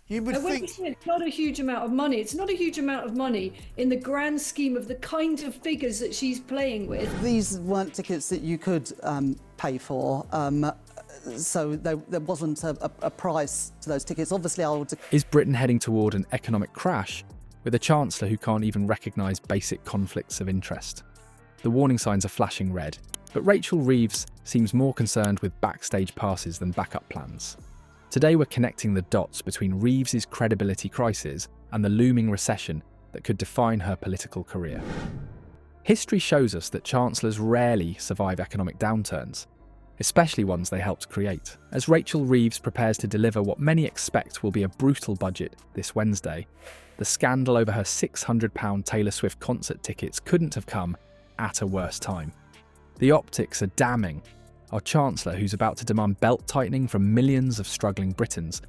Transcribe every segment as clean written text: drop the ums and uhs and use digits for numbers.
You would And when you think. say it's not a huge amount of money, it's not a huge amount of money in the grand scheme of the kind of figures that she's playing with. These weren't tickets that you could pay for, so there wasn't a price to those tickets. Obviously, Is Britain heading toward an economic crash with a Chancellor who can't even recognise basic conflicts of interest? The warning signs are flashing red, but Rachel Reeves seems more concerned with backstage passes than backup plans. Today we're connecting the dots between Reeves's credibility crisis and the looming recession that could define her political career. History shows us that Chancellors rarely survive economic downturns, especially ones they helped create. As Rachel Reeves prepares to deliver what many expect will be a brutal budget this Wednesday, the scandal over her £600 Taylor Swift concert tickets couldn't have come at a worse time. The optics are damning. Our Chancellor, who's about to demand belt tightening from millions of struggling Britons.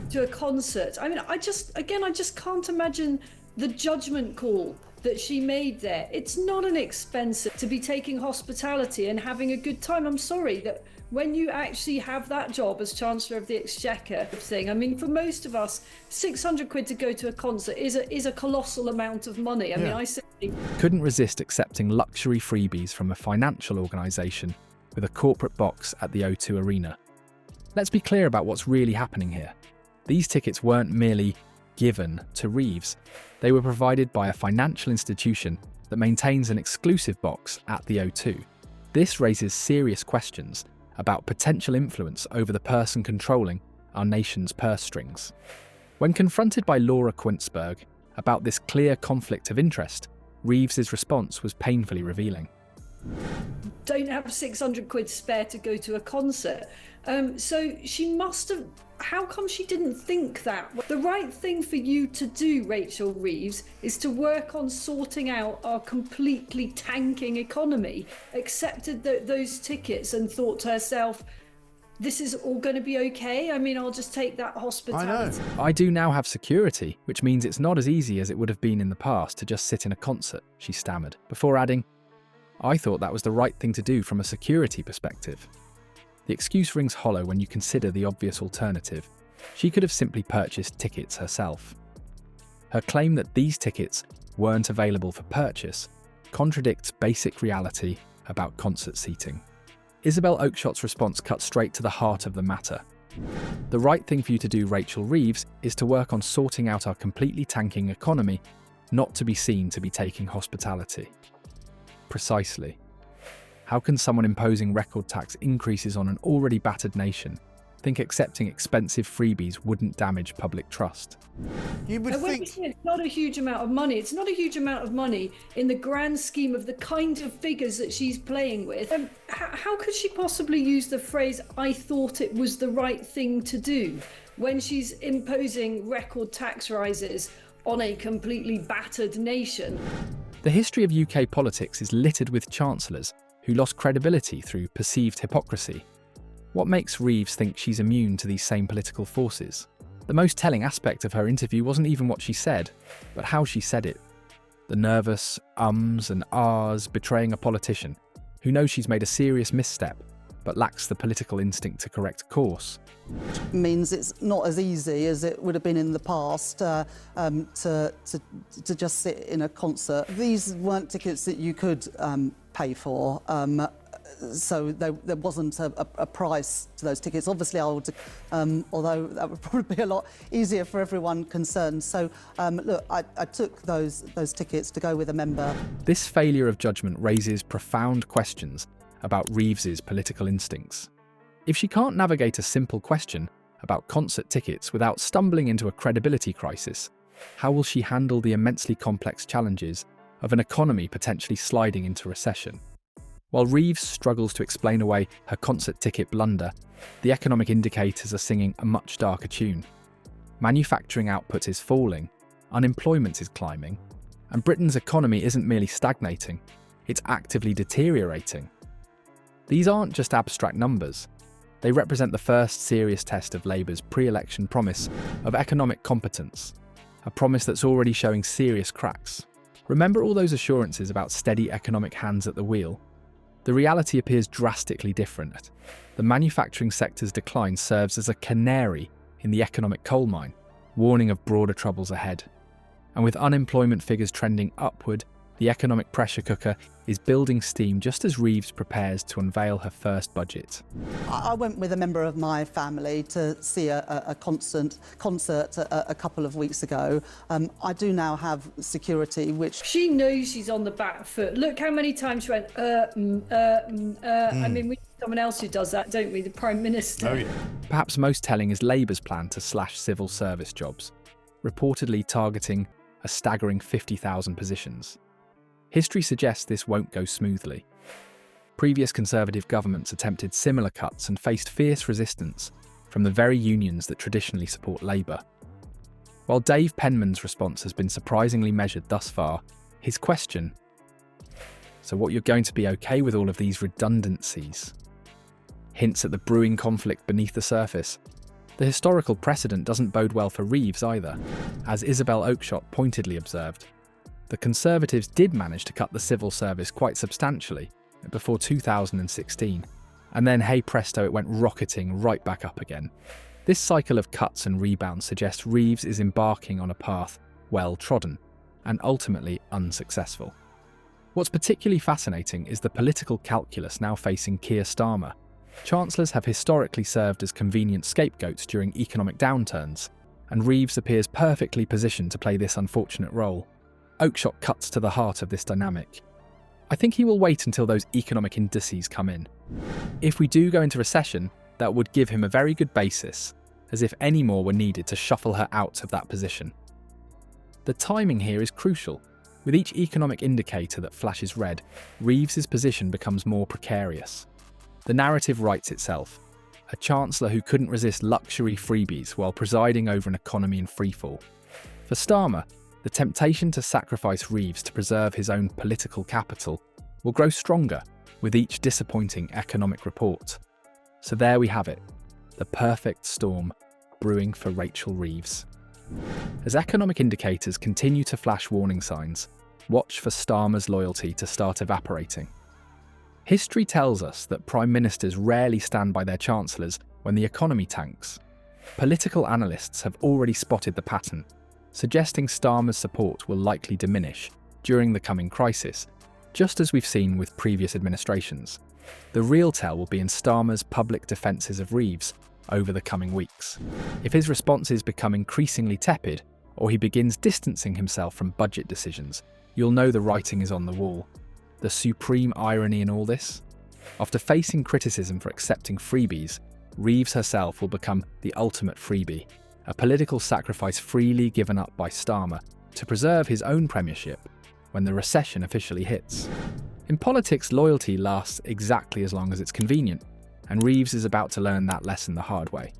To a concert. I mean, I just can't imagine the judgment call that she made there. It's not inexpensive to be taking hospitality and having a good time. I'm sorry that when you actually have that job as Chancellor of the Exchequer thing, I mean, for most of us, 600 quid to go to a concert is a colossal amount of money. I mean, I simply couldn't resist accepting luxury freebies from a financial organisation with a corporate box at the O2 Arena. Let's be clear about what's really happening here. These tickets weren't merely given to Reeves. They were provided by a financial institution that maintains an exclusive box at the O2. This raises serious questions about potential influence over the person controlling our nation's purse strings. When confronted by Laura Quinsberg about this clear conflict of interest, Reeves's response was painfully revealing. don't have 600 quid spare to go to a concert. So she must have. How come she didn't think that? The right thing for you to do, Rachel Reeves, is to work on sorting out our completely tanking economy. Accepted those tickets and thought to herself, this is all going to be okay. I mean, I'll just take that hospitality. I do now have security, which means it's not as easy as it would have been in the past to just sit in a concert, she stammered, before adding, I thought that was the right thing to do from a security perspective. The excuse rings hollow when you consider the obvious alternative. She could have simply purchased tickets herself. Her claim that these tickets weren't available for purchase contradicts basic reality about concert seating. Isabel Oakeshott's response cuts straight to the heart of the matter. The right thing for you to do, Rachel Reeves, is to work on sorting out our completely tanking economy, not to be seen to be taking hospitality. Precisely. How can someone imposing record tax increases on an already battered nation think accepting expensive freebies wouldn't damage public trust? You would And when think. you say it's not a huge amount of money, it's not a huge amount of money in the grand scheme of the kind of figures that she's playing with. How could she possibly use the phrase, I thought it was the right thing to do, when she's imposing record tax rises on a completely battered nation? The history of UK politics is littered with chancellors who lost credibility through perceived hypocrisy. What makes Reeves think she's immune to these same political forces? The most telling aspect of her interview wasn't even what she said, but how she said it. The nervous ums and ahs betraying a politician who knows she's made a serious misstep, but lacks the political instinct to correct course. means it's not as easy as it would have been in the past to just sit in a concert. These weren't tickets that you could pay for, so there wasn't a price to those tickets. Obviously, although that would probably be a lot easier for everyone concerned. So look, I took those tickets to go with a member. This failure of judgment raises profound questions about Reeves's political instincts. If she can't navigate a simple question about concert tickets without stumbling into a credibility crisis, how will she handle the immensely complex challenges of an economy potentially sliding into recession? While Reeves struggles to explain away her concert ticket blunder, the economic indicators are singing a much darker tune. Manufacturing output is falling, unemployment is climbing, and Britain's economy isn't merely stagnating, it's actively deteriorating. These aren't just abstract numbers. They represent the first serious test of Labour's pre-election promise of economic competence, a promise that's already showing serious cracks. Remember all those assurances about steady economic hands at the wheel? The reality appears drastically different. The manufacturing sector's decline serves as a canary in the economic coal mine. warning of broader troubles ahead. And with unemployment figures trending upward, the economic pressure cooker is building steam just as Reeves prepares to unveil her first budget. I went with a member of my family to see a concert a couple of weeks ago. I do now have security, which... She knows she's on the back foot. Look how many times she went, I mean, we need someone else who does that, don't we? The Prime Minister. Oh, yeah. Perhaps most telling is Labour's plan to slash civil service jobs, reportedly targeting a staggering 50,000 positions. History suggests this won't go smoothly. Previous Conservative governments attempted similar cuts and faced fierce resistance from the very unions that traditionally support Labour. While Dave Penman's response has been surprisingly measured thus far, his question, "So what, you're going to be okay with all of these redundancies?" hints at the brewing conflict beneath the surface. The historical precedent doesn't bode well for Reeves either, as Isabel Oakeshott pointedly observed. The Conservatives did manage to cut the civil service quite substantially before 2016, and then hey presto, it went rocketing right back up again. This cycle of cuts and rebounds suggests Reeves is embarking on a path well trodden and ultimately unsuccessful. What's particularly fascinating is the political calculus now facing Keir Starmer. Chancellors have historically served as convenient scapegoats during economic downturns, and Reeves appears perfectly positioned to play this unfortunate role. Oakeshott cuts to the heart of this dynamic. I think he will wait until those economic indices come in. If we do go into recession, that would give him a very good basis, as if any more were needed to shuffle her out of that position. The timing here is crucial. With each economic indicator that flashes red, Reeves's position becomes more precarious. The narrative writes itself. A chancellor who couldn't resist luxury freebies while presiding over an economy in freefall. For Starmer, the temptation to sacrifice Reeves to preserve his own political capital will grow stronger with each disappointing economic report. So there we have it, the perfect storm brewing for Rachel Reeves. As economic indicators continue to flash warning signs, watch for Starmer's loyalty to start evaporating. History tells us that prime ministers rarely stand by their chancellors when the economy tanks. Political analysts have already spotted the pattern, suggesting Starmer's support will likely diminish during the coming crisis, just as we've seen with previous administrations. The real tell will be in Starmer's public defences of Reeves over the coming weeks. If his responses become increasingly tepid, or he begins distancing himself from budget decisions, you'll know the writing is on the wall. The supreme irony in all this? After facing criticism for accepting freebies, Reeves herself will become the ultimate freebie, a political sacrifice freely given up by Starmer to preserve his own premiership when the recession officially hits. In politics, loyalty lasts exactly as long as it's convenient, and Reeves is about to learn that lesson the hard way.